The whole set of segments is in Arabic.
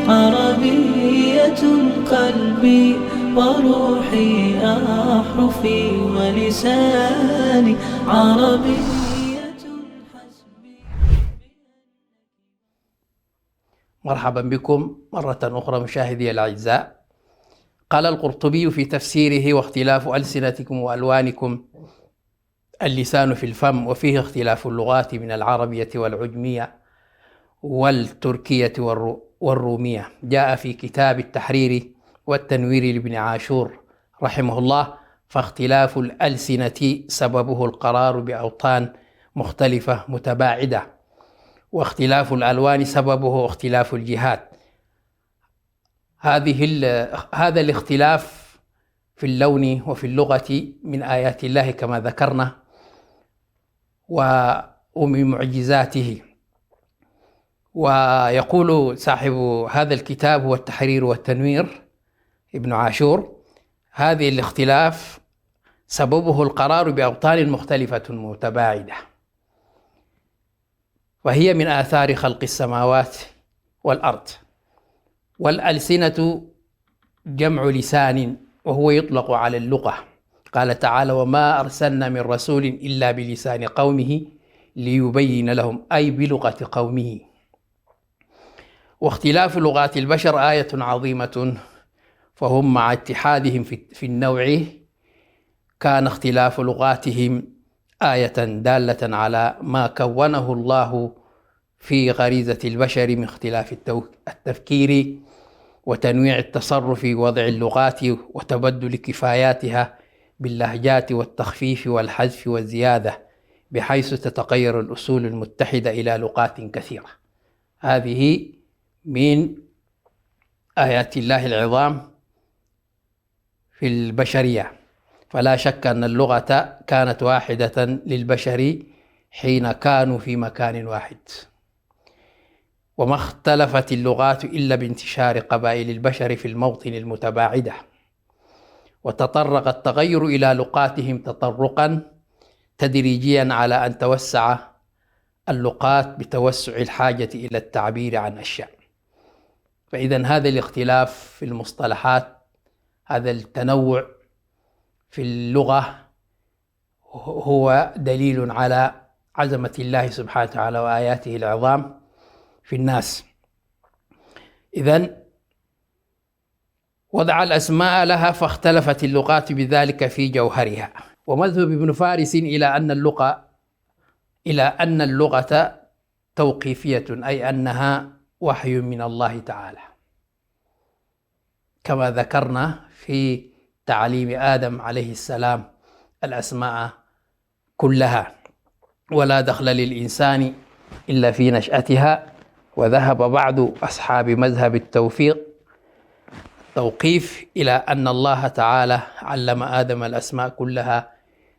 عربية قلبي وروحي أحرفي ولساني عربية حسبي. مرحبا بكم مرة أخرى مشاهدي الأعزاء. قال القرطبي في تفسيره: واختلاف ألسنتكم وألوانكم اللسان في الفم، وفيه اختلاف اللغات من العربية والعجمية والتركية والرومية. جاء في كتاب التحرير والتنوير لابن عاشور رحمه الله: فاختلاف الألسنة سببه القرار بأوطان مختلفة متباعدة، واختلاف الألوان سببه اختلاف الجهات. هذا الاختلاف في اللون وفي اللغة من آيات الله كما ذكرنا ومن معجزاته. ويقول صاحب هذا الكتاب هو التحرير والتنوير ابن عاشور: هذه الاختلاف سببه القرار بأوطان مختلفة متباعدة، وهي من آثار خلق السماوات والأرض. والألسنة جمع لسان، وهو يطلق على اللغة. قال تعالى: وما أرسلنا من رسول إلا بلسان قومه ليبين لهم، أي بلغة قومه. واختلاف لغات البشر آية عظيمة، فهم مع اتحادهم في النوع كان اختلاف لغاتهم آية دالة على ما كونه الله في غريزة البشر من اختلاف التفكير وتنويع التصرف ووضع اللغات وتبدل كفاياتها باللهجات والتخفيف والحذف والزيادة، بحيث تتغير الأصول المتحدة إلى لغات كثيرة. هذه من آيات الله العظام في البشرية. فلا شك أن اللغة كانت واحدة للبشر حين كانوا في مكان واحد، وما اختلفت اللغات إلا بانتشار قبائل البشر في الموطن المتباعدة، وتطرق التغير إلى لغاتهم تطرقا تدريجيا على أن توسع اللغات بتوسع الحاجة إلى التعبير عن أشياء. فإذا هذا الاختلاف في المصطلحات، هذا التنوع في اللغة هو دليل على عظمة الله سبحانه وتعالى وآياته العظام في الناس. إذن وضع الأسماء لها فاختلفت اللغات بذلك في جوهرها. ومذهب ابن فارس إلى أن اللغة توقيفية، أي أنها وحي من الله تعالى، كما ذكرنا في تعليم آدم عليه السلام الأسماء كلها: ولا دخل للإنسان إلا في نشأتها. وذهب بعض أصحاب مذهب التوقيف إلى أن الله تعالى علم آدم الأسماء كلها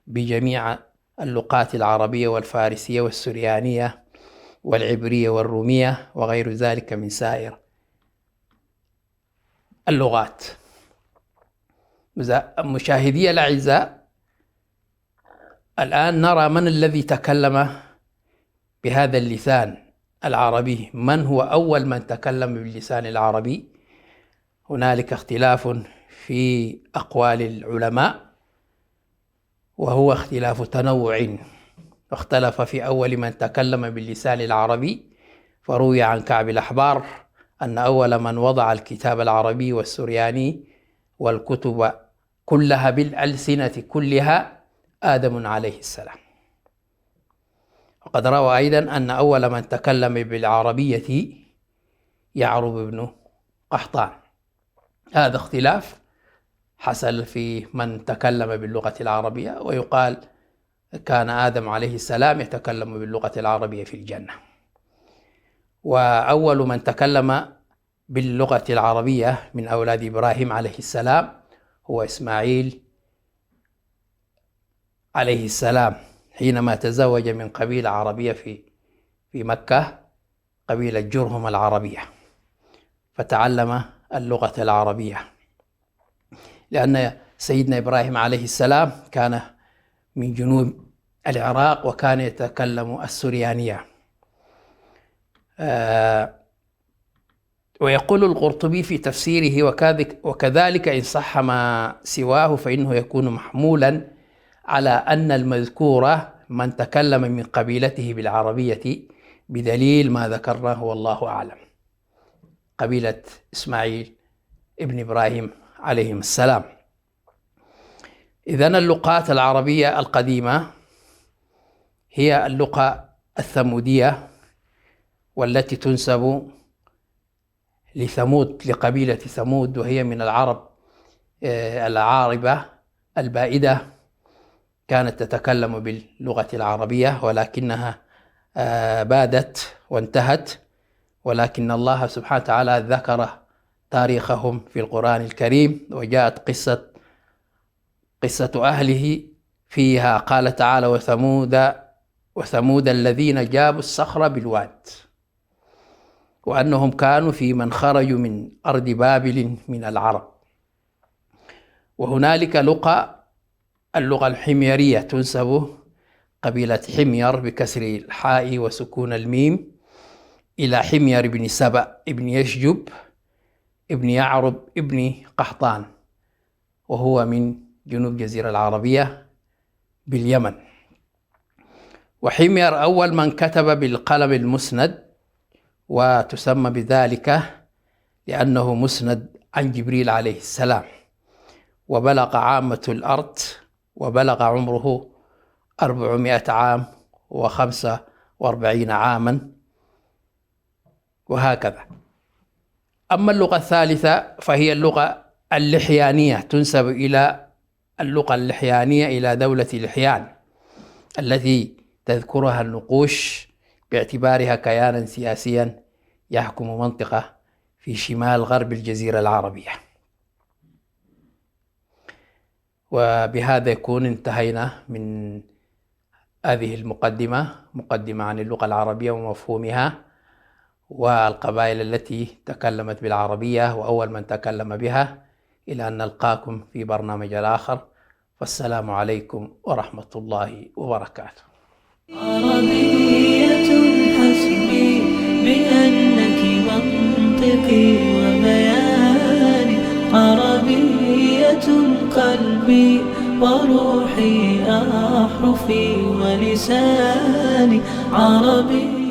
بجميع اللغات العربية والفارسية والسريانية والعبرية والرومية وغير ذلك من سائر اللغات. مشاهدي الأعزاء، الآن نرى من الذي تكلم بهذا اللسان العربي، من هو أول من تكلم باللسان العربي. هنالك اختلاف في أقوال العلماء، وهو اختلاف تنوع. اختلف في أول من تكلم باللسان العربي، فروي عن كعب الأحبار أن أول من وضع الكتاب العربي والسرياني والكتب كلها بالألسنة كلها آدم عليه السلام. وقد روى أيضا أن أول من تكلم بالعربية يعرب بن قحطان. هذا اختلاف حصل في من تكلم باللغة العربية، ويقال كان آدم عليه السلام يتكلم باللغة العربية في الجنة. وأول من تكلم باللغة العربية من أولاد إبراهيم عليه السلام هو إسماعيل عليه السلام، حينما تزوج من قبيلة عربية في مكة، قبيلة جرهم العربية، فتعلم اللغة العربية، لأن سيدنا إبراهيم عليه السلام كان من جنوب العراق وكان يتكلم السريانية. ويقول القرطبي في تفسيره: وكذلك إن صح ما سواه فإنه يكون محمولا على أن المذكور من تكلم من قبيلته بالعربية بدليل ما ذكرناه والله أعلم. قبيلة إسماعيل ابن إبراهيم عليهم السلام. إذن اللغات العربية القديمة هي اللغة الثمودية، والتي تنسب لثمود، لقبيلة ثمود، وهي من العرب العاربة البائدة، كانت تتكلم باللغة العربية ولكنها بادت وانتهت، ولكن الله سبحانه وتعالى ذكر تاريخهم في القرآن الكريم، وجاءت قصة أهله فيها. قال تعالى: وثمود الذين جابوا الصخر بالواد، وأنهم كانوا في من خرجوا من أرض بابل من العرب. وهنالك اللغة الحميرية تنسب قبيلة حمير بكسر الحاء وسكون الميم إلى حمير بن سبأ ابن يشجب ابن يعرب ابن قحطان، وهو من جنوب الجزيرة العربية باليمن. وحمير أول من كتب بالقلم المسند، وتسمى بذلك لأنه مسند عن جبريل عليه السلام، وبلغ عامة الأرض، وبلغ عمره 400 عام و45 عاما، وهكذا. أما اللغة الثالثة فهي اللغة اللحيانية، تنسب إلى اللغة اللحيانية إلى دولة لحيان التي تذكرها النقوش باعتبارها كيانا سياسيا يحكم منطقة في شمال غرب الجزيرة العربية. وبهذا يكون انتهينا من هذه مقدمة عن اللغة العربية ومفهومها والقبائل التي تكلمت بالعربية وأول من تكلم بها. إلى أن نلقاكم في برنامج آخر، والسلام عليكم ورحمة الله وبركاته. عربية حسبي بأنك منطقي وبياني، عربية قلبي وروحي أحرفي ولساني، عربي